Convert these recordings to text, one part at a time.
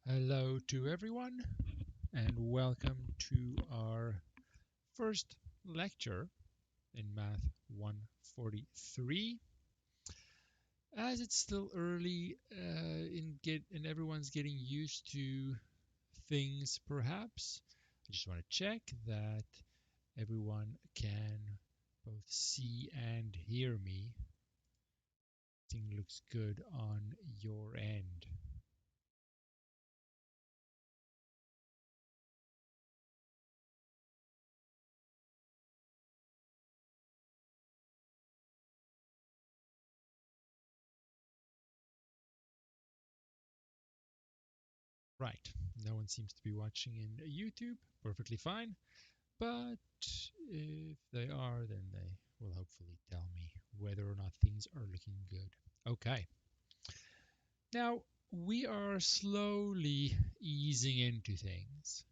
Hello to everyone, and welcome to our first lecture in Math 143. As it's still early and everyone's getting used to things, perhaps, I just want to check that everyone can both see and hear me. Everything looks good on your end. Right. No one seems to be watching in YouTube. Perfectly fine. But if they are, then they will hopefully tell me whether or not things are looking good. Okay. Now, we are slowly easing into things.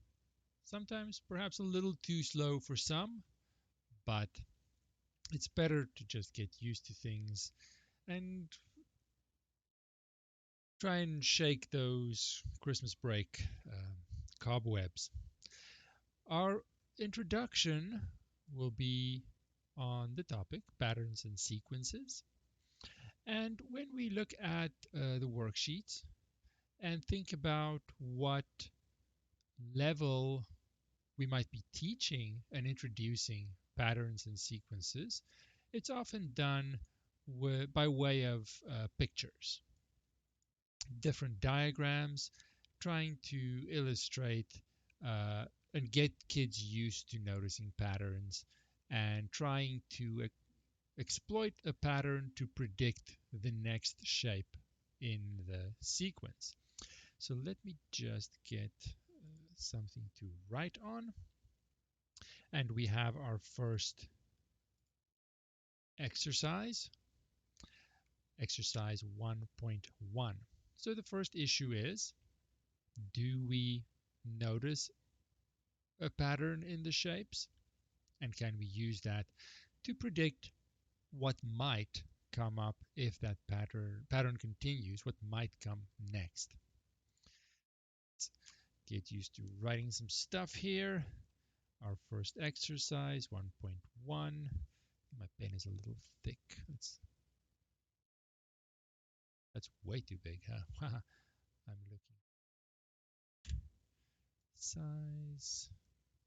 Sometimes perhaps a little too slow for some, but it's better to just get used to things and try and shake those Christmas break cobwebs. Our introduction will be on the topic patterns and sequences. And when we look at the worksheet and think about what level we might be teaching and introducing patterns and sequences, it's often done by way of pictures, different diagrams, trying to illustrate uh, and get kids used to noticing patterns and trying to exploit a pattern to predict the next shape in the sequence. So let me just get something to write on. And we have our first exercise, exercise 1.1. So the first issue is, do we notice a pattern in the shapes? And can we use that to predict what might come up if that pattern continues, what might come next? Let's get used to writing some stuff here. Our first exercise, 1.1. My pen is a little thick. That's way too big, huh? I'm looking size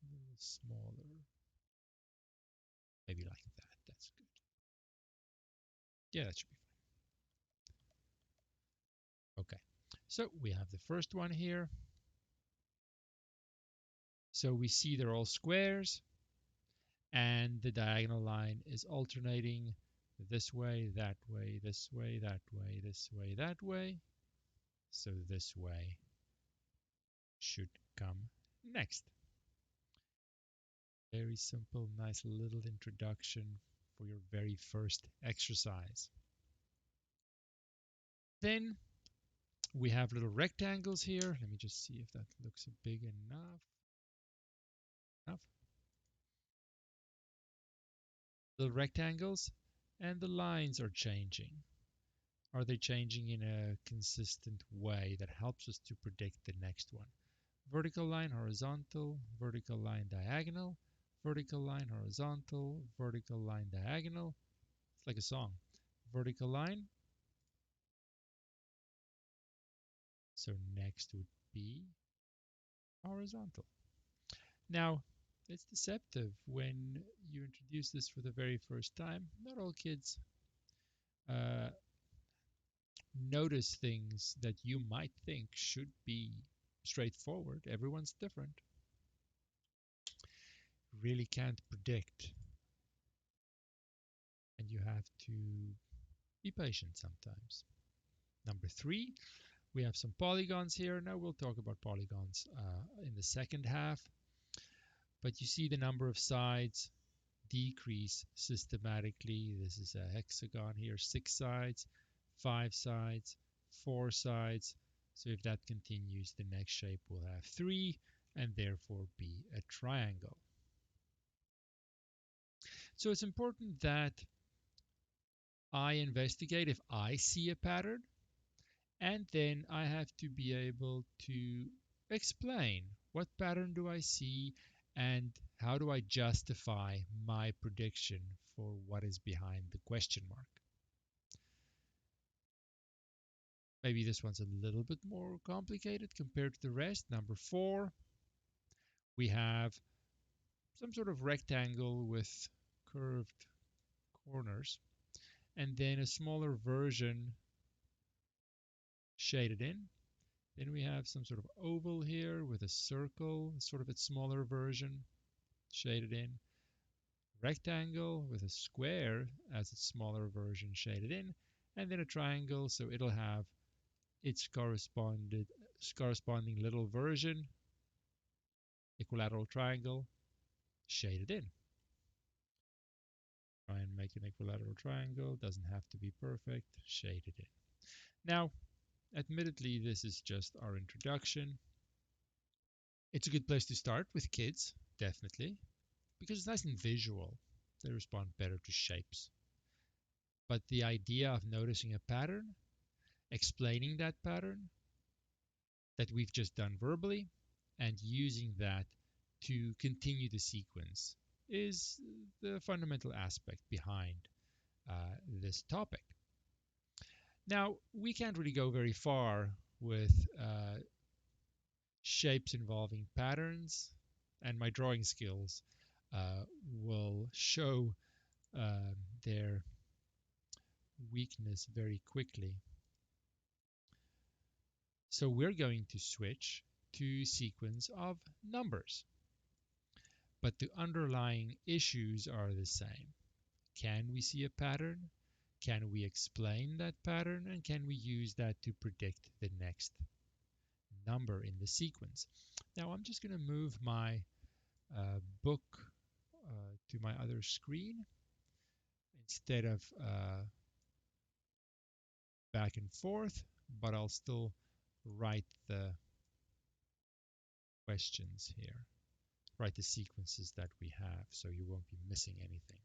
a little smaller. Maybe like that. That's good. Yeah, that should be fine. Okay. So we have the first one here. So we see they're all squares and the diagonal line is alternating this way, that way, this way, that way, this way, that way. So this way should come next. Very simple, nice little introduction for your very first exercise. Then we have little rectangles here. Let me just see if that looks big enough. Enough. Little rectangles, and the lines are changing. Are they changing in a consistent way that helps us to predict the next one? Vertical line, horizontal, vertical line, diagonal, vertical line, horizontal, vertical line, diagonal. It's like a song. Vertical line. So next would be horizontal. Now, it's deceptive when you introduce this for the very first time. Not all kids uh, notice things that you might think should be straightforward. Everyone's different. Really can't predict, and you have to be patient sometimes. Number three, we have some polygons here. Now we'll talk about polygons in the second half, but you see the number of sides decrease systematically. This is a hexagon here, 6 sides, 5 sides, 4 sides. So if that continues, the next shape will have 3 and therefore be a triangle. So it's important that I investigate if I see a pattern And then I have to be able to explain what pattern do I see and how do I justify my prediction for what is behind the question mark. Maybe this one's a little bit more complicated compared to the rest. Number 4, we have some sort of rectangle with curved corners, and then a smaller version shaded in. Then we have some sort of oval here with a circle, sort of its smaller version shaded in. Rectangle with a square as its smaller version shaded in, and then a triangle, so it'll have its corresponding little version, equilateral triangle, shaded in. Try and make an equilateral triangle, doesn't have to be perfect, shaded in. Now, admittedly, this is just our introduction. It's a good place to start with kids, definitely, because it's nice and visual. They respond better to shapes. But the idea of noticing a pattern, explaining that pattern that we've just done verbally, and using that to continue the sequence is the fundamental aspect behind this topic. Now, we can't really go very far with shapes involving patterns, and my drawing skills will show uh, their weakness very quickly. So we're going to switch to sequence of numbers, but the underlying issues are the same. Can we see a pattern? Can we explain that pattern? And can we use that to predict the next number in the sequence? Now I'm just going to move my book to my other screen instead of back and forth, but I'll still write the questions here, write the sequences that we have, so you won't be missing anything.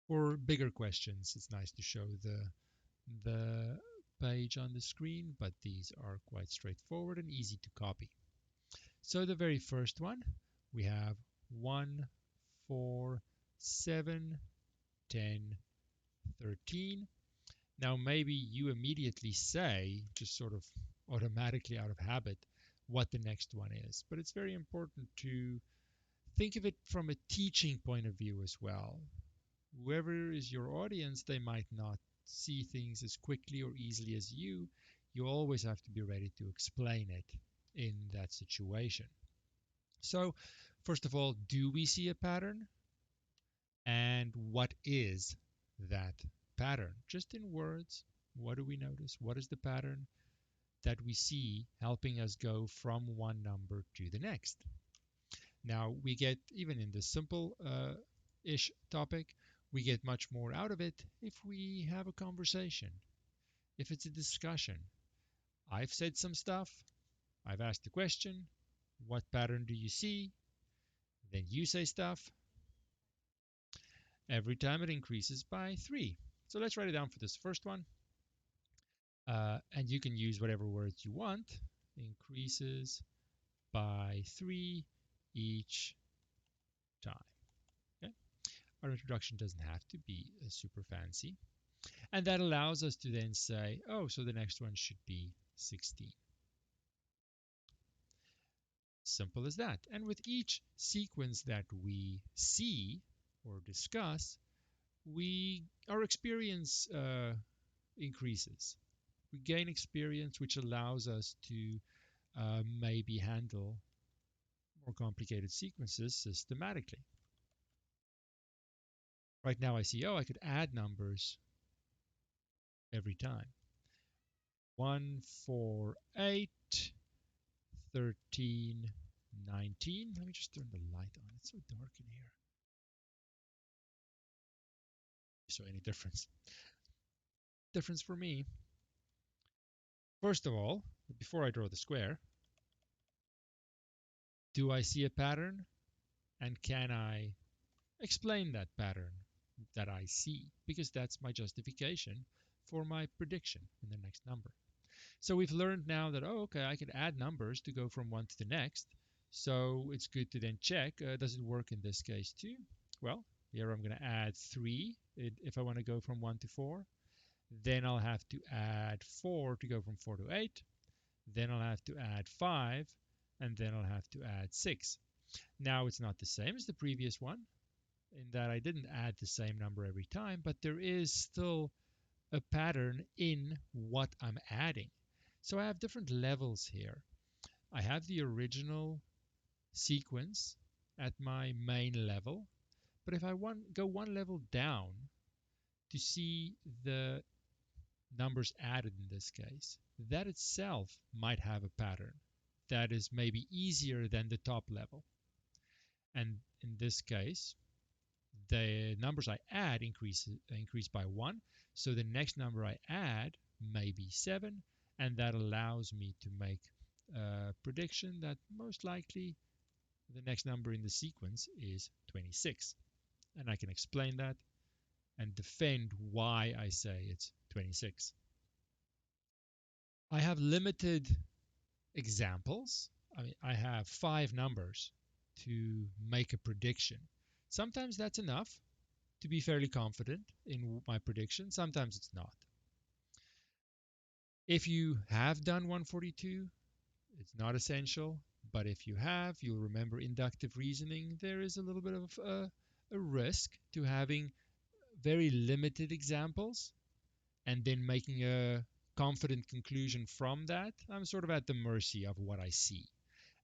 For bigger questions, it's nice to show the page on the screen, but these are quite straightforward and easy to copy. So the very first one, we have 1, 4, 7, 10, 13. Now maybe you immediately say, just sort of automatically out of habit, what the next one is. But it's very important to think of it from a teaching point of view as well. Whoever is your audience, they might not see things as quickly or easily as you. You always have to be ready to explain it in that situation. So, first of all, do we see a pattern? And what is that pattern? Just in words, what do we notice? What is the pattern that we see helping us go from one number to the next? Now, we get, even in this simple-ish topic, we get much more out of it if we have a conversation, if it's a discussion. I've said some stuff, I've asked a question, what pattern do you see? Then you say stuff. Every time it increases by 3. So let's write it down for this first one. And you can use whatever words you want. Increases by 3 each time. Okay? Our introduction doesn't have to be super fancy. And that allows us to then say, oh, so the next one should be 16. Simple as that. And with each sequence that we see or discuss, our experience increases. We gain experience, which allows us to maybe handle more complicated sequences systematically. Right now I see, oh, I could add numbers every time. 1, 4, 8, 13, 19. Let me just turn the light on. It's so dark in here. So any difference? Difference for me. First of all, before I draw the square, do I see a pattern? And can I explain that pattern that I see? Because that's my justification for my prediction in the next number. So we've learned now that, oh, okay, I can add numbers to go from one to the next. So it's good to then check, does it work in this case too? Well, here I'm going to add 3 if I want to go from 1 to 4. Then I'll have to add 4 to go from 4 to 8. Then I'll have to add 5, and then I'll have to add 6. Now it's not the same as the previous one in that I didn't add the same number every time, but there is still a pattern in what I'm adding. So I have different levels here. I have the original sequence at my main level, but if I go one level down to see the numbers added in this case, that itself might have a pattern that is maybe easier than the top level. And in this case, the numbers I add increase by 1. So the next number I add may be 7, and that allows me to make a prediction that most likely the next number in the sequence is 26. And I can explain that and defend why I say it's 26. I have limited examples. I have 5 numbers to make a prediction. Sometimes that's enough to be fairly confident in my prediction. Sometimes it's not. If you have done 142, it's not essential, but if you have, you'll remember inductive reasoning. There is a little bit of a risk to having very limited examples and then making a confident conclusion from that. I'm sort of at the mercy of what I see.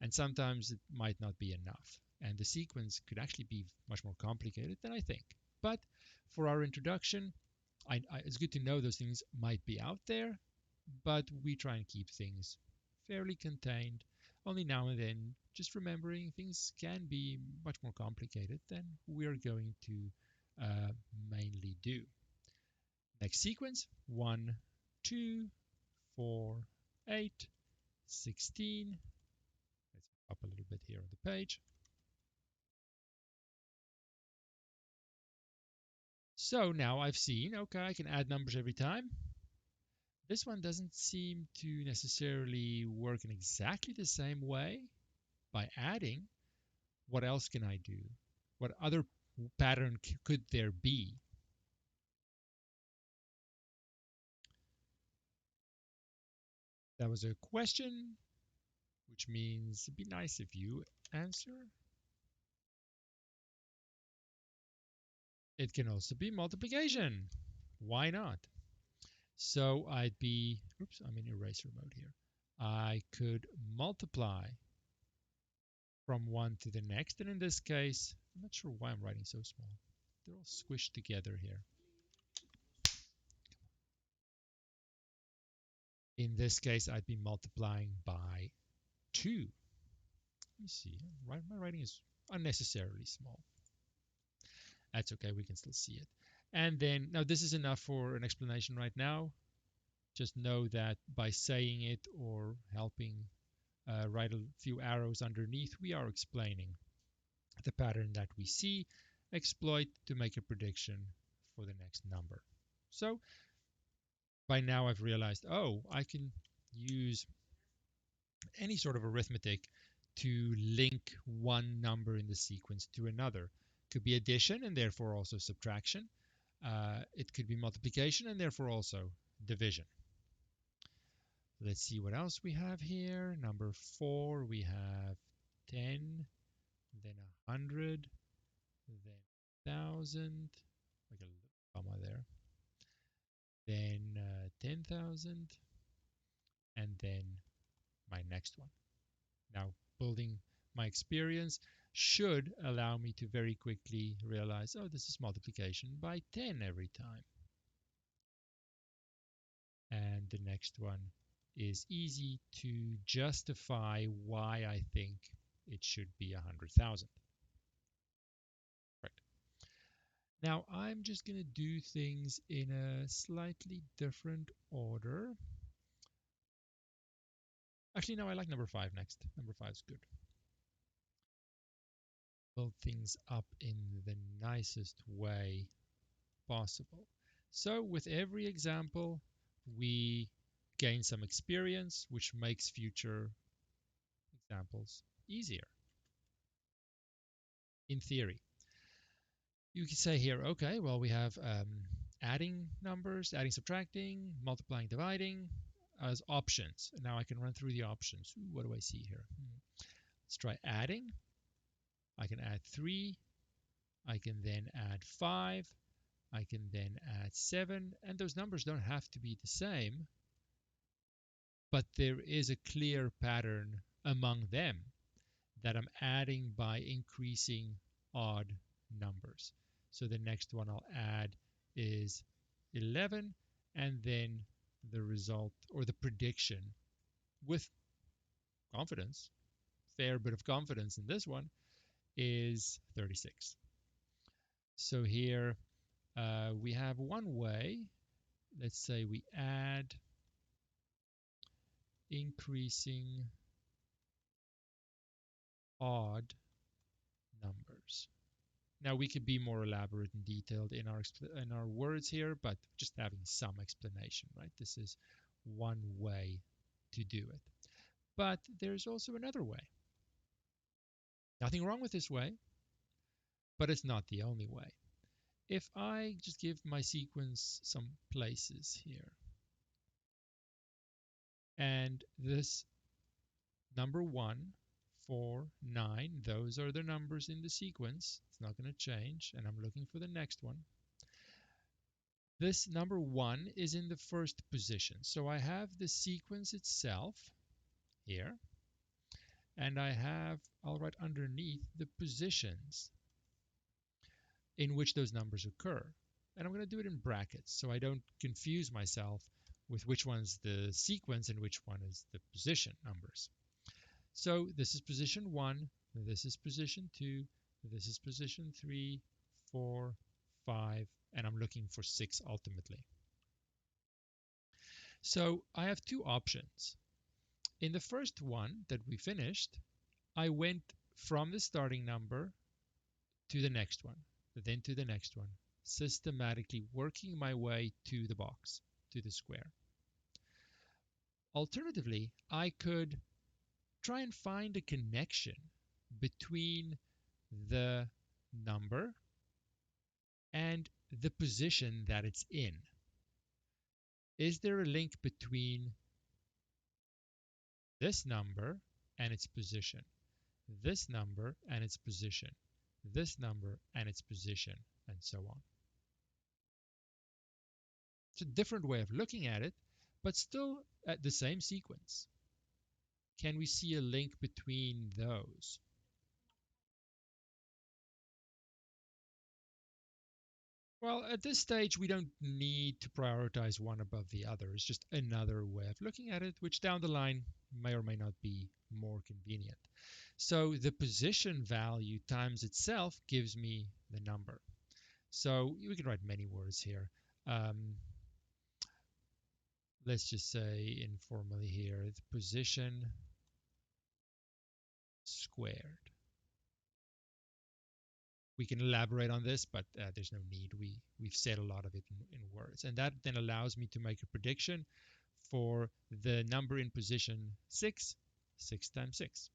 And sometimes it might not be enough. And the sequence could actually be much more complicated than I think. But for our introduction, it's good to know those things might be out there, but we try and keep things fairly contained. Only now and then, just remembering things can be much more complicated than we're going to mainly do. Next sequence, 1, 2, 4, 8, 16. Let's up a little bit here on the page. So now I've seen, okay, I can add numbers every time. This one doesn't seem to necessarily work in exactly the same way by adding. What else can I do? What other pattern could there be? That was a question, which means it'd be nice if you answer. It can also be multiplication. Why not? So I'd be, oops, I'm in eraser mode here. I could multiply from one to the next. And in this case, I'm not sure why I'm writing so small. They're all squished together here. In this case, I'd be multiplying by 2. Let me see. My writing is unnecessarily small. That's okay. We can still see it. And then, now this is enough for an explanation right now. Just know that by saying it or helping write a few arrows underneath, we are explaining the pattern that we see, exploit to make a prediction for the next number. So by now I've realized, oh, I can use any sort of arithmetic to link one number in the sequence to another. Could be addition and therefore also subtraction. It could be multiplication and therefore also division. Let's see what else we have here. Number 4, we have 10, then 100, then 1,000, like a comma there, then 10,000, and then my next one. Now, building my experience should allow me to very quickly realize, oh, this is multiplication by 10 every time. And the next one is easy to justify why I think it should be 100,000. Right. Now I'm just going to do things in a slightly different order. Actually, no, I like number 5 next. Number 5 is good. Build things up in the nicest way possible. So with every example, we gain some experience, which makes future examples easier, in theory. You can say here, okay, well, we have adding numbers, adding, subtracting, multiplying, dividing as options. And now I can run through the options. Ooh, what do I see here? Let's try adding. I can add 3. I can then add 5. I can then add 7. And those numbers don't have to be the same, but there is a clear pattern among them that I'm adding by increasing odd numbers. So the next one I'll add is 11, and then the result or the prediction with confidence, fair bit of confidence in this one, is 36. So here we have one way. Let's say we add increasing odd numbers. Now we could be more elaborate and detailed in our words here, but just having some explanation, right? This is one way to do it. But there's also another way. Nothing wrong with this way, but it's not the only way. If I just give my sequence some places here, and this number 1, 4, 9, those are the numbers in the sequence. It's not going to change, and I'm looking for the next one. This number 1 is in the first position. So I have the sequence itself here, and I'll write underneath the positions in which those numbers occur. And I'm going to do it in brackets so I don't confuse myself with which one's the sequence and which one is the position numbers. So this is position 1, this is position 2, this is position 3, 4, 5, and I'm looking for 6 ultimately. So I have two options. In the first one that we finished, I went from the starting number to the next one, then to the next one, systematically working my way to the box, to the square. Alternatively, I could try and find a connection between the number and the position that it's in. Is there a link between this number and its position, this number and its position, this number and its position, and so on? It's a different way of looking at it, but still at the same sequence. Can we see a link between those? Well, at this stage, we don't need to prioritize one above the other. It's just another way of looking at it, which down the line may or may not be more convenient. So the position value times itself gives me the number. So we can write many words here. Let's just say informally here, the position squared. We can elaborate on this, but there's no need. We've said a lot of it in words. And that then allows me to make a prediction for the number in position 6, 6 times 6.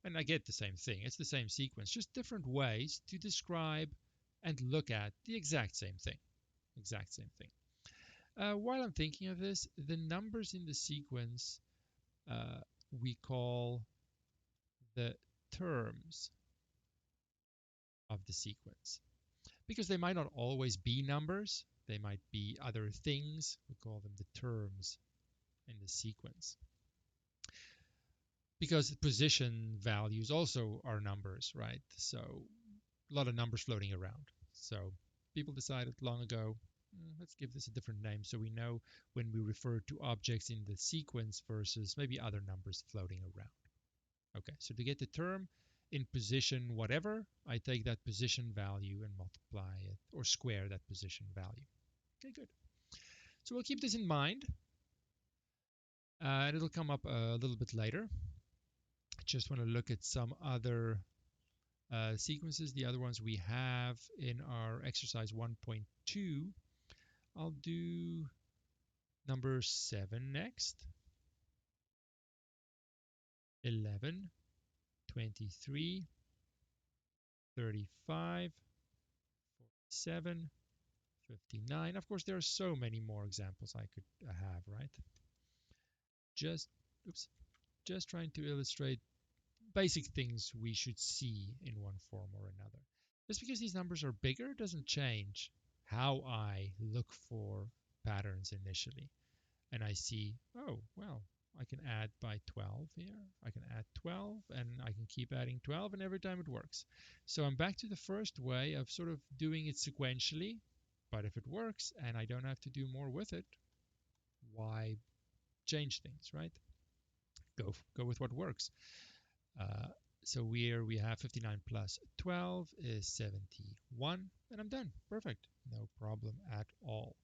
And I get the same thing. It's the same sequence, just different ways to describe and look at the exact same thing. Exact same thing. While I'm thinking of this, the numbers in the sequence we call the terms of the sequence, because they might not always be numbers. They might be other things. We call them the terms in the sequence. Because position values also are numbers, right? So a lot of numbers floating around. So people decided long ago, let's give this a different name so we know when we refer to objects in the sequence versus maybe other numbers floating around. Okay, so to get the term in position whatever, I take that position value and multiply it or square that position value. Okay, good. So we'll keep this in mind, and it'll come up a little bit later. I just want to look at some other sequences, the other ones we have in our exercise 1.2 I'll do number 7 next. 11, 23, 35, 47, 59. Of course, there are so many more examples I could have, right? Just, oops, just trying to illustrate basic things we should see in one form or another. Just because these numbers are bigger doesn't change how I look for patterns initially. And I see, oh, well, I can add by 12 here. I can add 12 and I can keep adding 12 and every time it works. So I'm back to the first way of sort of doing it sequentially. But if it works and I don't have to do more with it, why change things, right? Go with what works. Uh, so we have 59 plus 12 is 71, and I'm done. Perfect. No problem at all.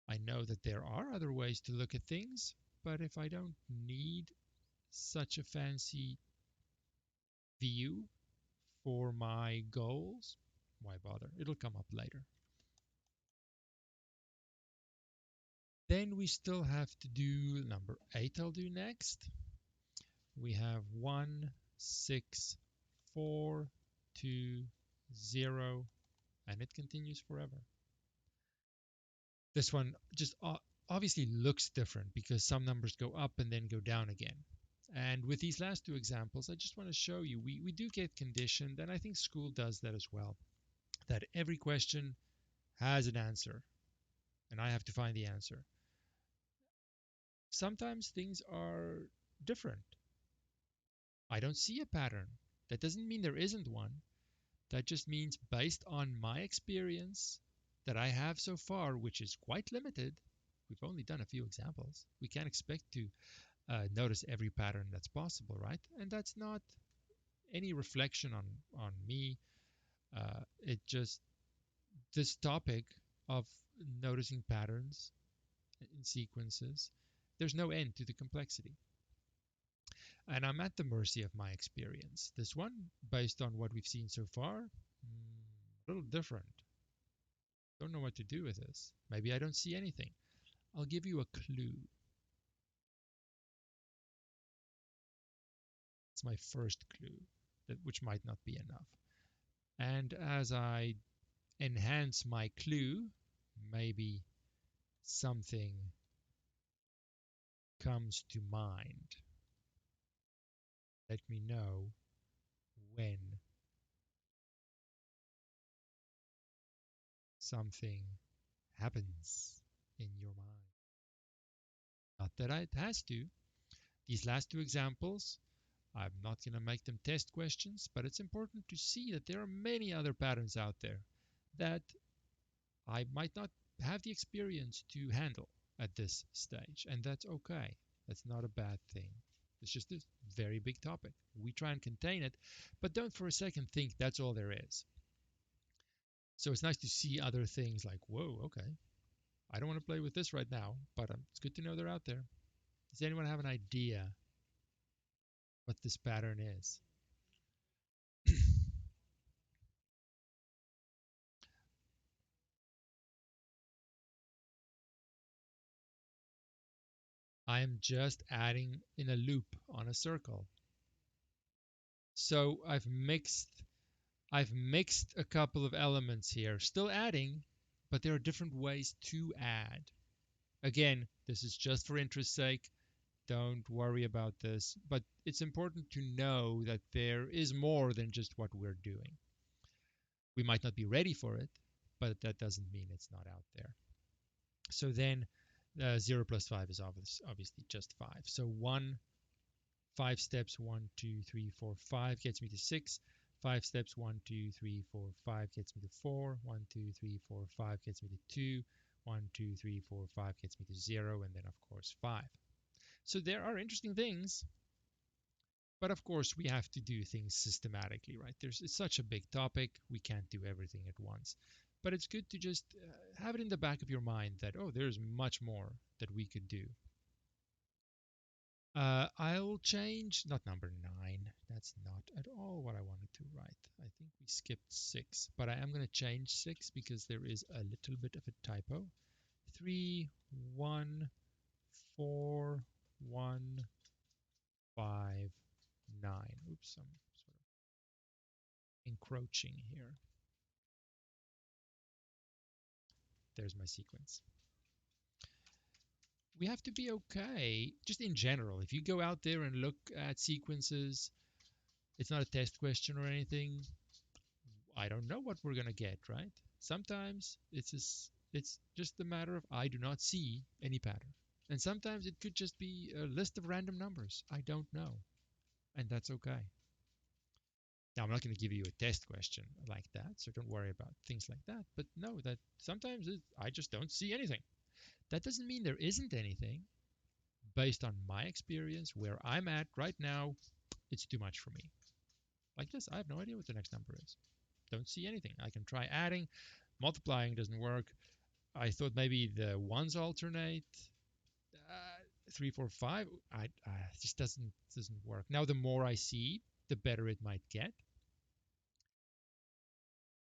I know that there are other ways to look at things, but if I don't need such a fancy view for my goals, why bother? It'll come up later. Then we still have to do number 8 I'll do next. We have 1, 6, 4, 2, 0, and it continues forever. This one just obviously looks different because some numbers go up and then go down again. And with these last two examples, I just want to show you, we do get conditioned, and I think school does that as well, that every question has an answer, and I have to find the answer. Sometimes things are different. I don't see a pattern. That doesn't mean there isn't one. That just means based on my experience that I have so far, which is quite limited, we've only done a few examples. We can't expect to notice every pattern that's possible, right? And that's not any reflection on me. It just this topic of noticing patterns in sequences, there's no end to the complexity. And I'm at the mercy of my experience. This one, based on what we've seen so far, a little different. Don't know what to do with this. Maybe I don't see anything. I'll give you a clue. It's my first clue, which might not be enough. And as I enhance my clue, maybe something comes to mind. Let me know when something happens in your mind. Not that it has to. These last two examples, I'm not going to make them test questions, but it's important to see that there are many other patterns out there that I might not have the experience to handle at this stage, and that's okay. That's not a bad thing. It's just a very big topic. We try and contain it, but don't for a second think that's all there is. So it's nice to see other things like, whoa, okay, I don't want to play with this right now, but it's good to know they're out there. Does anyone have an idea what this pattern is? I am just adding in a loop on a circle. So I've mixed a couple of elements here, still adding, but there are different ways to add. Again, this is just for interest's sake. Don't worry about this, but it's important to know that there is more than just what we're doing. We might not be ready for it, but that doesn't mean it's not out there. So then 0 plus 5 is obviously just 5. So 5 steps, 1, 2, 3, 4, 5 gets me to 6. 5 steps, 1, 2, 3, 4, 5 gets me to 4. 1, 2, 3, 4, 5 gets me to 2. 1, 2, 3, 4, 5 gets me to 0, and then of course 5. So there are interesting things, but of course we have to do things systematically, right? It's such a big topic, we can't do everything at once. But it's good to just have it in the back of your mind that, oh, there's much more that we could do. I'll change, not number 9, That's not at all what I wanted to write. I think we skipped 6, but I am going to change 6 because there is a little bit of a typo. 3, 1, 4, 1, 5, 9. Oops, I'm sort of encroaching here. There's my sequence. We have to be okay, just in general. If you go out there and look at sequences, it's not a test question or anything. I don't know what we're going to get, right? Sometimes it's just a matter of I do not see any pattern. And sometimes it could just be a list of random numbers. I don't know. And that's okay. Now, I'm not going to give you a test question like that, so don't worry about things like that. But no, that sometimes I just don't see anything. That doesn't mean there isn't anything. Based on my experience, where I'm at right now, it's too much for me. Like this, I have no idea what the next number is. Don't see anything. I can try adding, multiplying doesn't work. I thought maybe the ones alternate. 3, 4, 5. It just doesn't work. Now, the more I see, the better it might get.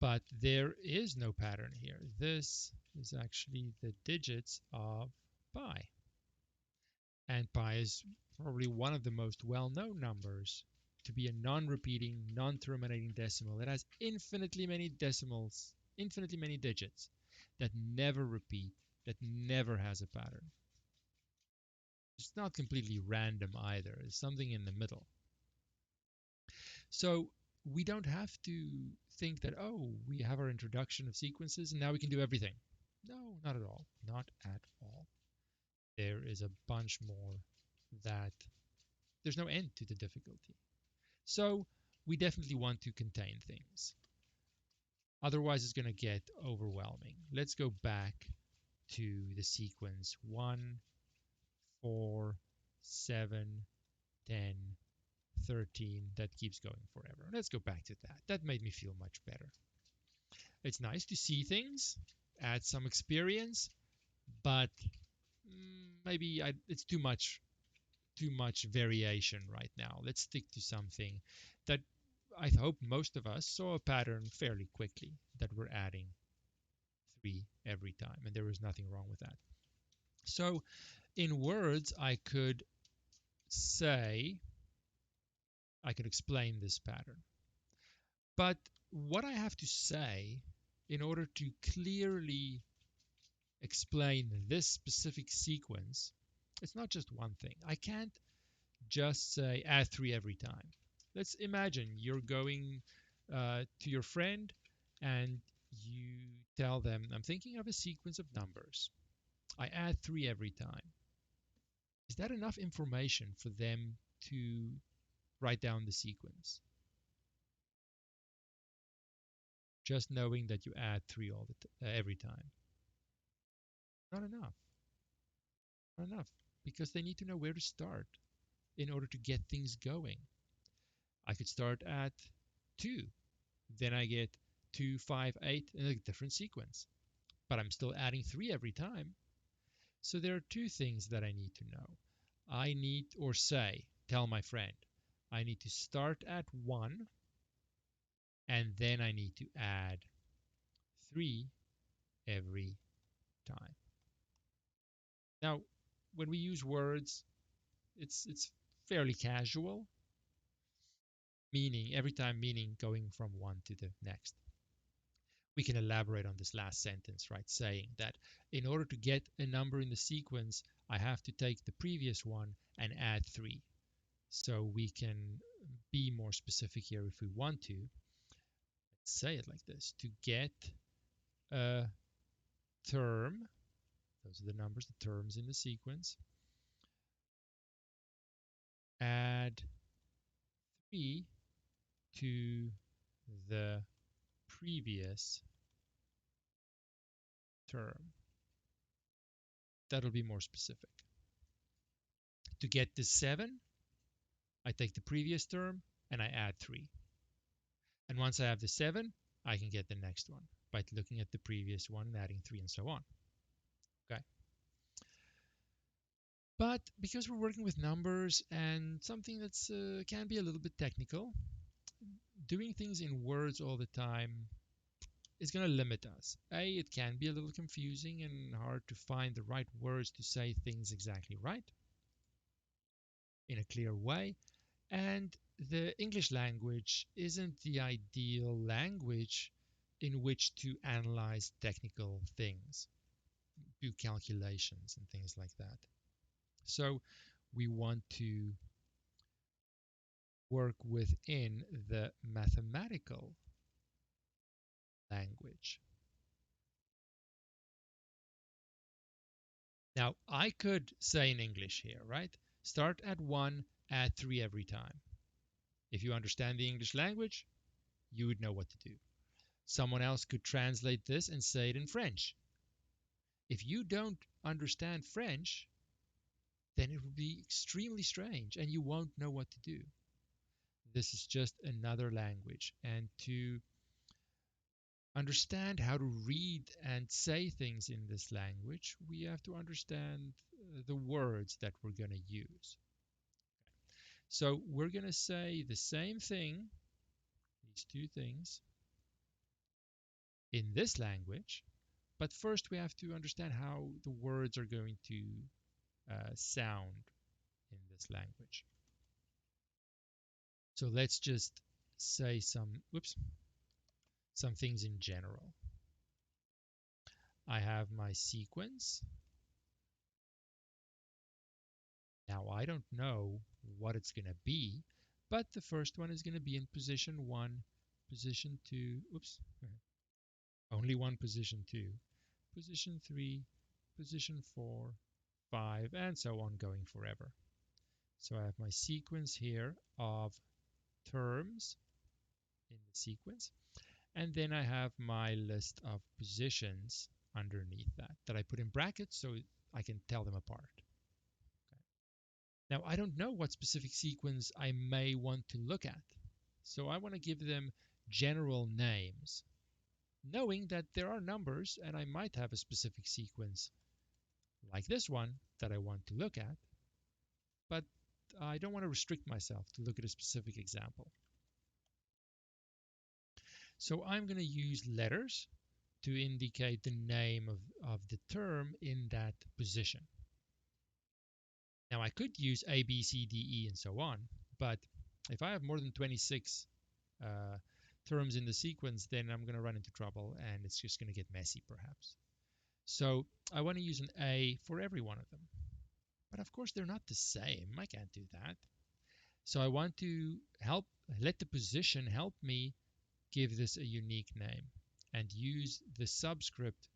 But there is no pattern here. This is actually the digits of pi. And pi is probably one of the most well-known numbers to be a non-repeating, non-terminating decimal. It has infinitely many decimals, infinitely many digits that never repeat, that never has a pattern. It's not completely random either. It's something in the middle. So we don't have to think that, oh, we have our introduction of sequences and now we can do everything. No, not at all. Not at all. There is a bunch more that there's no end to the difficulty. So we definitely want to contain things. Otherwise, it's going to get overwhelming. Let's go back to the sequence 1, 4, 7, 10, 13. That keeps going forever. Let's go back to that. That made me feel much better. It's nice to see things, add some experience, but maybe it's too much variation right now. Let's stick to something that I hope most of us saw a pattern fairly quickly, that we're adding 3 every time, and there is nothing wrong with that. So in words, I could explain this pattern. But what I have to say in order to clearly explain this specific sequence, it's not just one thing. I can't just say add 3 every time. Let's imagine you're going to your friend and you tell them, I'm thinking of a sequence of numbers. I add 3 every time. Is that enough information for them to write down the sequence? Just knowing that you add 3 every time. Not enough. Not enough. Because they need to know where to start in order to get things going. I could start at 2. Then I get 2, 5, 8 in a different sequence. But I'm still adding 3 every time. So there are 2 things that I need to know. I need, or tell my friend, I need to start at 1, and then I need to add 3 every time. Now, when we use words, it's fairly casual, meaning every time, meaning going from one to the next. We can elaborate on this last sentence, right? Saying that in order to get a number in the sequence, I have to take the previous one and add 3. So we can be more specific here if we want to. Let's say it like this. To get a term, those are the numbers, the terms in the sequence, add 3 to the previous term. That'll be more specific. To get the 7, I take the previous term and I add 3. And once I have the 7, I can get the next one by looking at the previous one and adding 3 and so on. Okay. But because we're working with numbers and something that's can be a little bit technical, doing things in words all the time is going to limit us. It can be a little confusing and hard to find the right words to say things exactly right in a clear way. And the English language isn't the ideal language in which to analyze technical things, do calculations and things like that. So we want to work within the mathematical language. Now, I could say in English here, right? Start at 1, add 3 every time. If you understand the English language, you would know what to do. Someone else could translate this and say it in French. If you don't understand French, then it will be extremely strange and you won't know what to do. This is just another language. And to understand how to read and say things in this language, we have to understand the words that we're going to use. So we're going to say the same thing, these two things, in this language, but first we have to understand how the words are going to sound in this language. So let's just say some things in general. I have my sequence. Now I don't know what it's going to be, but the first one is going to be in position 1, position 2, only one position 2, position 3, position 4, 5, and so on going forever. So I have my sequence here of terms in the sequence, and then I have my list of positions underneath that I put in brackets so I can tell them apart. Okay. Now I don't know what specific sequence I may want to look at, so I want to give them general names, knowing that there are numbers and I might have a specific sequence like this one that I want to look at, but I don't want to restrict myself to look at a specific example. So I'm going to use letters to indicate the name of the term in that position. Now I could use A, B, C, D, E, and so on, but if I have more than 26 uh, terms in the sequence, then I'm going to run into trouble and it's just going to get messy perhaps. So I want to use an A for every one of them. But of course they're not the same. I can't do that. So I want to let the position help me give this a unique name and use the subscript,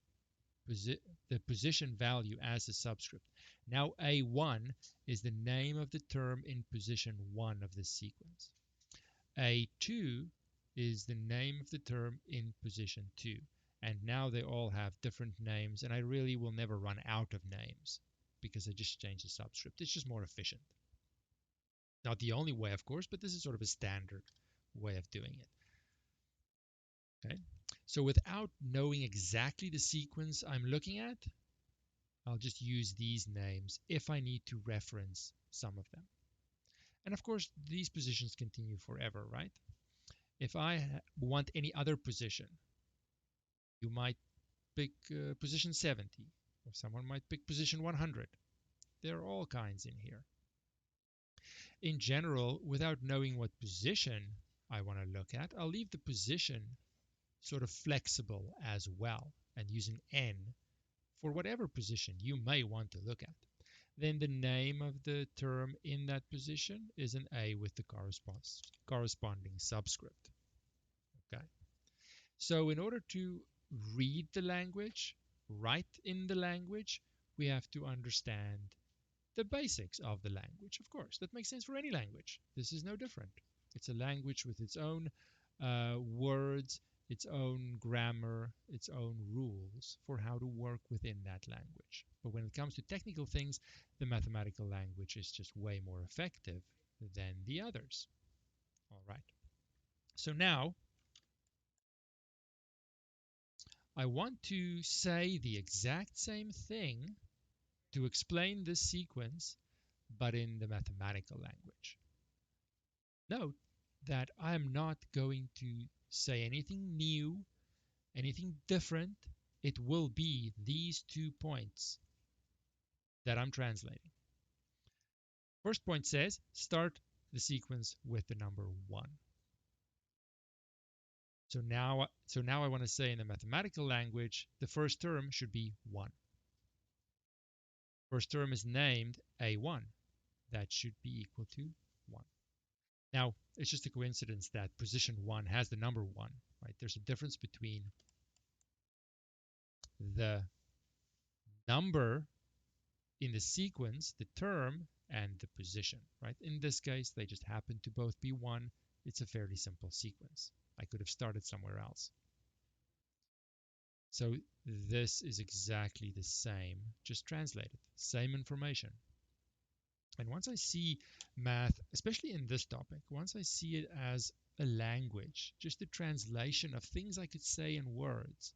the position value as a subscript. Now A1 is the name of the term in position 1 of the sequence. A2 is the name of the term in position 2. And now they all have different names, and I really will never run out of names because I just change the subscript. It's just more efficient. Not the only way, of course, but this is sort of a standard way of doing it. Okay, so without knowing exactly the sequence I'm looking at, I'll just use these names if I need to reference some of them. And of course, these positions continue forever, right? If I want any other position, you might pick position 70, or someone might pick position 100. There are all kinds in here. In general, without knowing what position I want to look at, I'll leave the position sort of flexible as well and use an N for whatever position you may want to look at. Then the name of the term in that position is an A with the corresponding subscript. Okay. So in order to read the language, write in the language, we have to understand the basics of the language. Of course, that makes sense for any language. This is no different. It's a language with its own words, its own grammar, its own rules for how to work within that language. But when it comes to technical things, the mathematical language is just way more effective than the others. All right. So now I want to say the exact same thing to explain this sequence but in the mathematical language. Note that I am not going to say anything new, anything different. It will be these 2 points that I'm translating. First point says start the sequence with the number 1. So now I want to say in the mathematical language, the first term should be 1. First term is named A1. That should be equal to 1. Now, it's just a coincidence that position 1 has the number 1, right? There's a difference between the number in the sequence, the term, and the position, right? In this case, they just happen to both be 1. It's a fairly simple sequence. I could have started somewhere else. So this is exactly the same, just translated, same information. And once I see math, especially in this topic, once I see it as a language, just a translation of things I could say in words,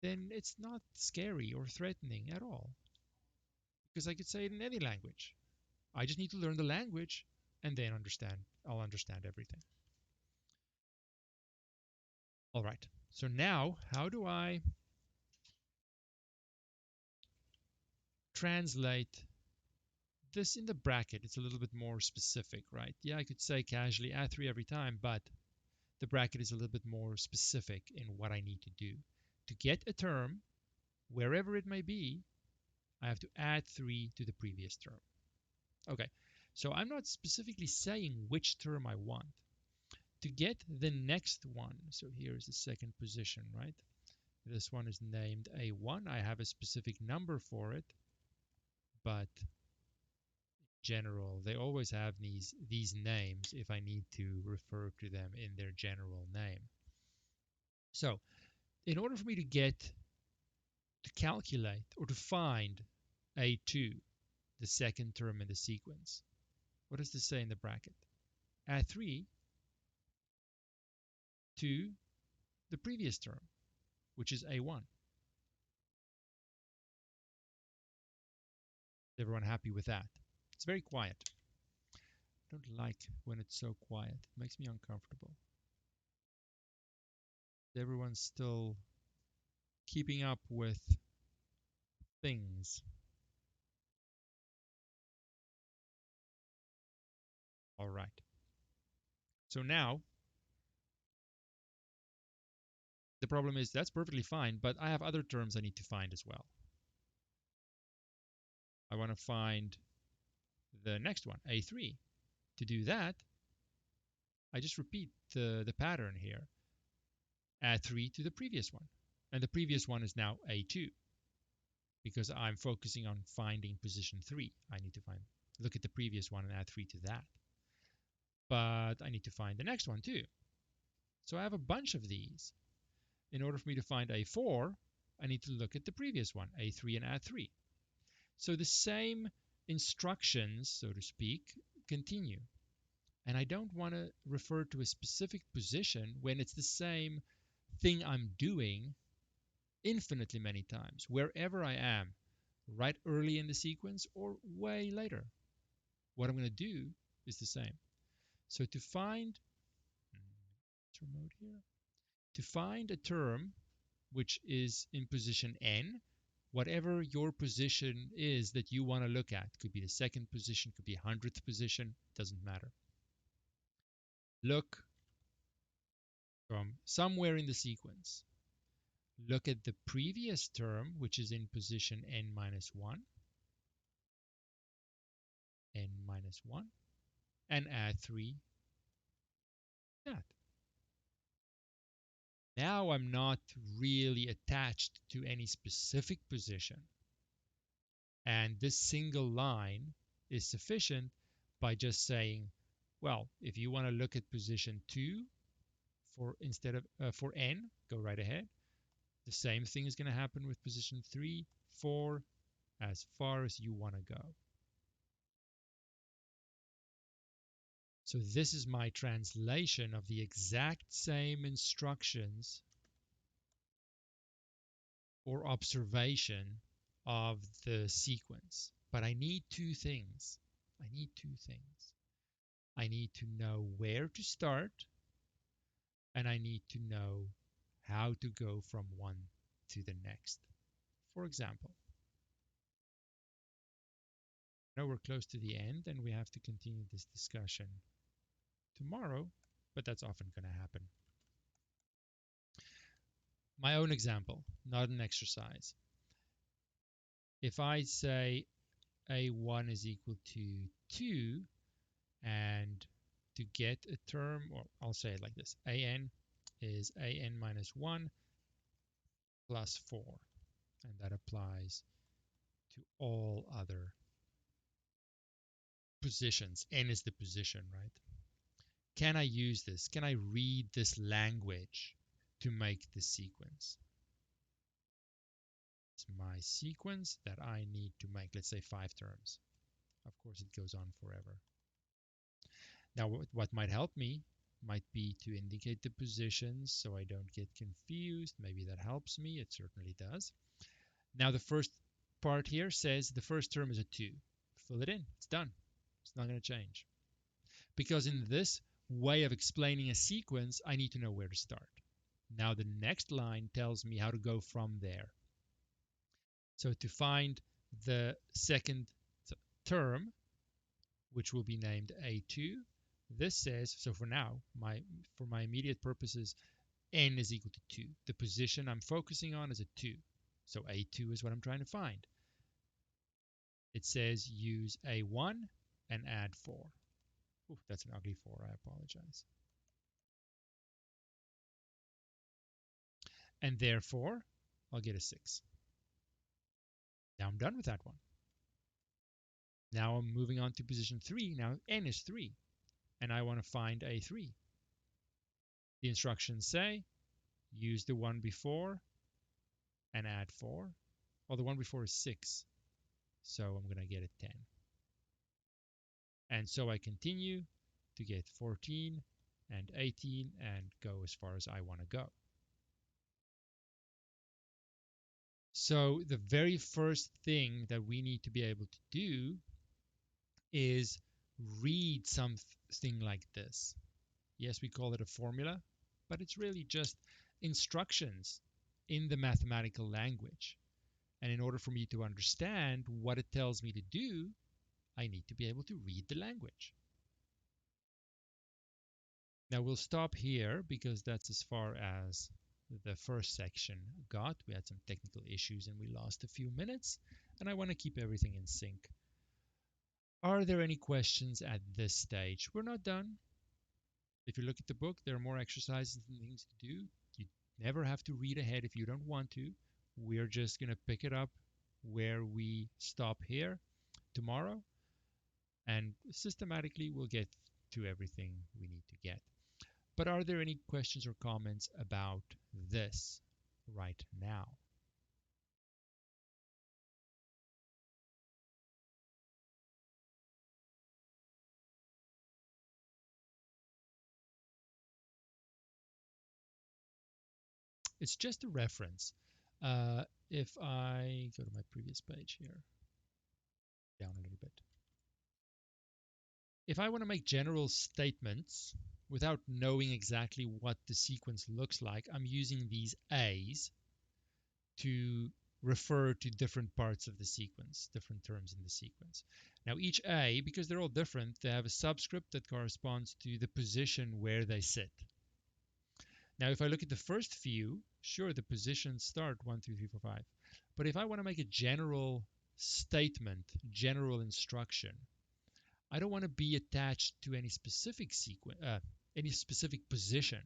then it's not scary or threatening at all, because I could say it in any language. I just need to learn the language and then I'll understand everything. All right, so now how do I translate this in the bracket? It's a little bit more specific, right? Yeah, I could say casually add 3 every time, but the bracket is a little bit more specific in what I need to do. To get a term, wherever it may be, I have to add 3 to the previous term. Okay, so I'm not specifically saying which term I want. To get the next one, so here's the second position, right? This one is named A1. I have a specific number for it, but general, they always have these names if I need to refer to them in their general name. So in order for me to calculate or to find A2, the second term in the sequence, what does this say in the bracket? Add 3 to the previous term, which is A1. Is everyone happy with that? It's very quiet. I don't like when it's so quiet. It makes me uncomfortable. Everyone's still keeping up with things. All right. So now the problem is that's perfectly fine, but I have other terms I need to find as well. I want to find the next one, A3. To do that, I just repeat the pattern here. Add 3 to the previous one. And the previous one is now A2 because I'm focusing on finding position 3. I need to look at the previous one and add 3 to that. But I need to find the next one too. So I have a bunch of these. In order for me to find A4, I need to look at the previous one, A3, and add 3. So the same instructions, so to speak, continue. And I don't want to refer to a specific position when it's the same thing I'm doing infinitely many times, wherever I am, right early in the sequence or way later. What I'm going to do is the same. So to find a term which is in position n, whatever your position is that you want to look at, could be the second position, could be 100th position, doesn't matter. Look from somewhere in the sequence. Look at the previous term, which is in position n minus 1, and add 3 that. Now I'm not really attached to any specific position. And this single line is sufficient by just saying, well, if you want to look at position 2 for n, go right ahead. The same thing is going to happen with position 3, 4, as far as you want to go. So this is my translation of the exact same instructions or observation of the sequence. But I need two things. I need two things. I need to know where to start, and I need to know how to go from one to the next. For example, now we're close to the end and we have to continue this discussion tomorrow, but that's often going to happen. My own example, not an exercise. If I say a1 is equal to 2, and to get a term, or I'll say it like this, an is an minus 1 plus 4, and that applies to all other positions. N is the position, right? Can I use this? Can I read this language to make the sequence? It's my sequence that I need to make, let's say 5 terms. Of course, it goes on forever. Now, what might help me might be to indicate the positions so I don't get confused. Maybe that helps me. It certainly does. Now, the first part here says the first term is a 2. Fill it in. It's done. It's not going to change. Because in this way of explaining a sequence, I need to know where to start. Now, the next line tells me how to go from there. So to find the second term, which will be named A2, this says, so for now, for my immediate purposes, n is equal to 2. The position I'm focusing on is a 2. So A2 is what I'm trying to find. It says use A1 and add 4. Ooh, that's an ugly 4, I apologize. And therefore, I'll get a 6. Now I'm done with that one. Now I'm moving on to position 3. Now n is 3, and I want to find A3. The instructions say use the one before and add 4. Well, the one before is 6, so I'm going to get a 10. And so I continue to get 14 and 18 and go as far as I want to go. So the very first thing that we need to be able to do is read something like this. Yes, we call it a formula, but it's really just instructions in the mathematical language. And in order for me to understand what it tells me to do, I need to be able to read the language. Now we'll stop here because that's as far as the first section got. We had some technical issues and we lost a few minutes, and I want to keep everything in sync. Are there any questions at this stage? We're not done. If you look at the book, there are more exercises and things to do. You never have to read ahead if you don't want to. We're just going to pick it up where we stop here tomorrow, and systematically we'll get to everything we need to get. But are there any questions or comments about this right now? It's just a reference. If I go to my previous page here, down a little bit. If I want to make general statements without knowing exactly what the sequence looks like, I'm using these A's to refer to different parts of the sequence, different terms in the sequence. Now each A, because they're all different, they have a subscript that corresponds to the position where they sit. Now if I look at the first few, sure, the positions start 1, 2, 3, 4, 5. But if I want to make a general statement, general instruction, I don't want to be attached to any specific sequence, any specific position.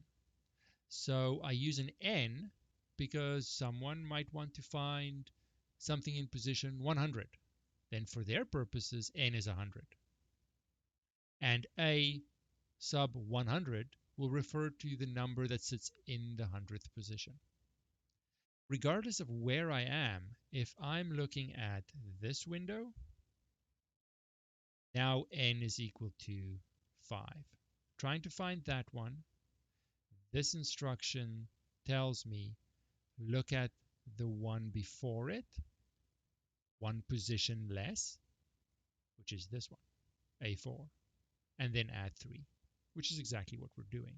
So I use an N because someone might want to find something in position 100. Then for their purposes, N is 100. And A sub 100 will refer to the number that sits in the 100th position. Regardless of where I am, if I'm looking at this window, now N is equal to 5. Trying to find that one, this instruction tells me look at the one before it, one position less, which is this one, A4, and then add 3, which is exactly what we're doing.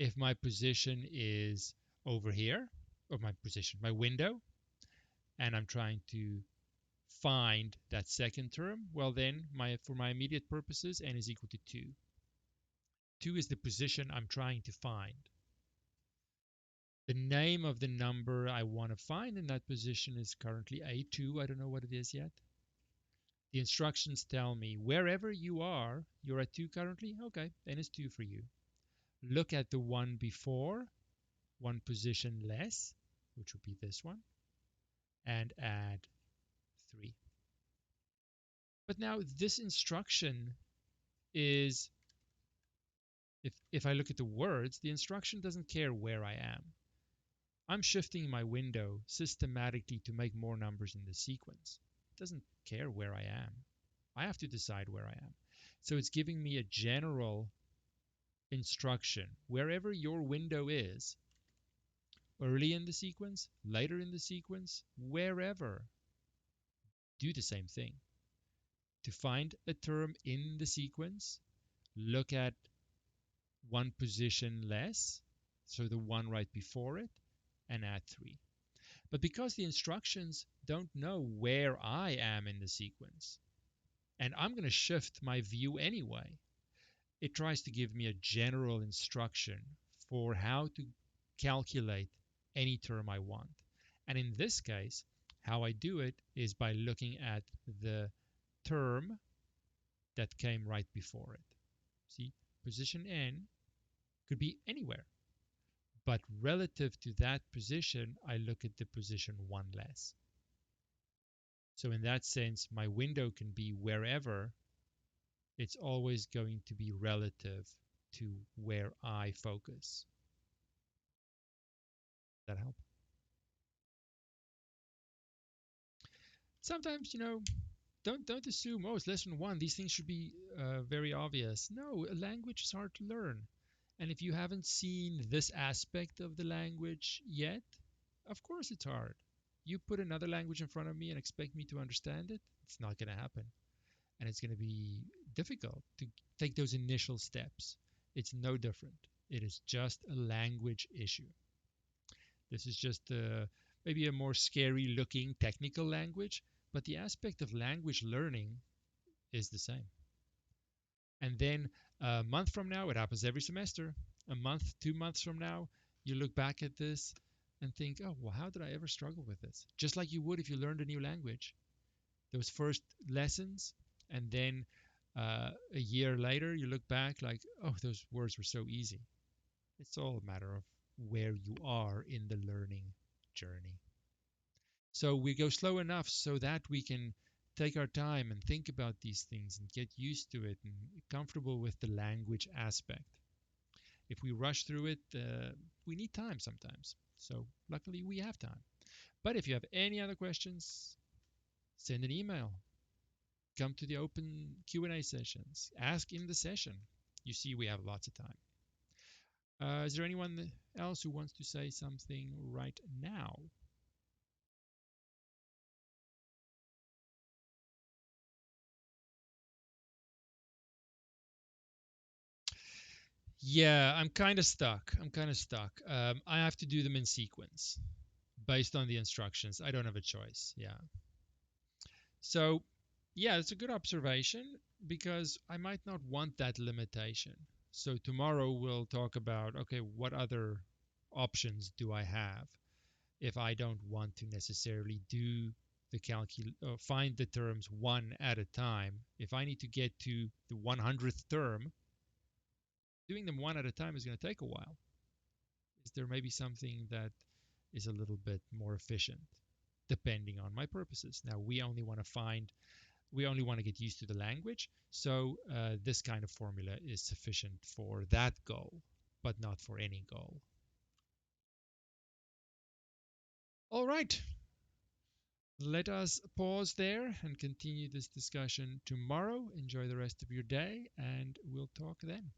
If my position is over here, or my window, and I'm trying to find that second term, well then, for my immediate purposes, n is equal to 2. 2 is the position I'm trying to find. The name of the number I want to find in that position is currently A2. I don't know what it is yet. The instructions tell me wherever you are, you're at 2 currently? Okay, then it's 2 for you. Look at the one before, one position less, which would be this one, and add 3. But now this instruction is, if I look at the words, the instruction doesn't care where I am. I'm shifting my window systematically to make more numbers in the sequence. It doesn't care where I am. I have to decide where I am. So it's giving me a general instruction. Wherever your window is, early in the sequence, later in the sequence, wherever, do the same thing. To find a term in the sequence, look at one position less, so the one right before it, and add 3. But because the instructions don't know where I am in the sequence, and I'm going to shift my view anyway, it tries to give me a general instruction for how to calculate any term I want. And in this case, how I do it is by looking at the term that came right before it. See, position n could be anywhere, but relative to that position, I look at the position 1 less. So in that sense, my window can be wherever. It's always going to be relative to where I focus. Does that help? Sometimes, don't assume, oh, it's lesson 1. These things should be very obvious. No, a language is hard to learn. And if you haven't seen this aspect of the language yet, of course it's hard. You put another language in front of me and expect me to understand it, it's not going to happen. And it's going to be difficult to take those initial steps. It's no different. It is just a language issue. This is just maybe a more scary looking technical language, but the aspect of language learning is the same. And then a month from now, it happens every semester. A month, 2 months from now, you look back at this and think, oh, well, how did I ever struggle with this? Just like you would if you learned a new language. Those first lessons, and then a year later, you look back like, oh, those words were so easy. It's all a matter of where you are in the learning journey. So we go slow enough so that we can take our time and think about these things and get used to it and comfortable with the language aspect. If we rush through it, we need time sometimes. So luckily we have time. But if you have any other questions, send an email. Come to the open Q&A sessions. Ask in the session. You see we have lots of time. Is there anyone else who wants to say something right now? Yeah, I'm kind of stuck. I have to do them in sequence based on the instructions. I don't have a choice. Yeah. So, yeah, it's a good observation because I might not want that limitation. So tomorrow we'll talk about, okay, what other options do I have if I don't want to necessarily do find the terms one at a time. If I need to get to the 100th term, doing them one at a time is going to take a while. Is there maybe something that is a little bit more efficient depending on my purposes? Now, we only want to get used to the language, so this kind of formula is sufficient for that goal, but not for any goal. All right, let us pause there and continue this discussion tomorrow. Enjoy the rest of your day, and we'll talk then.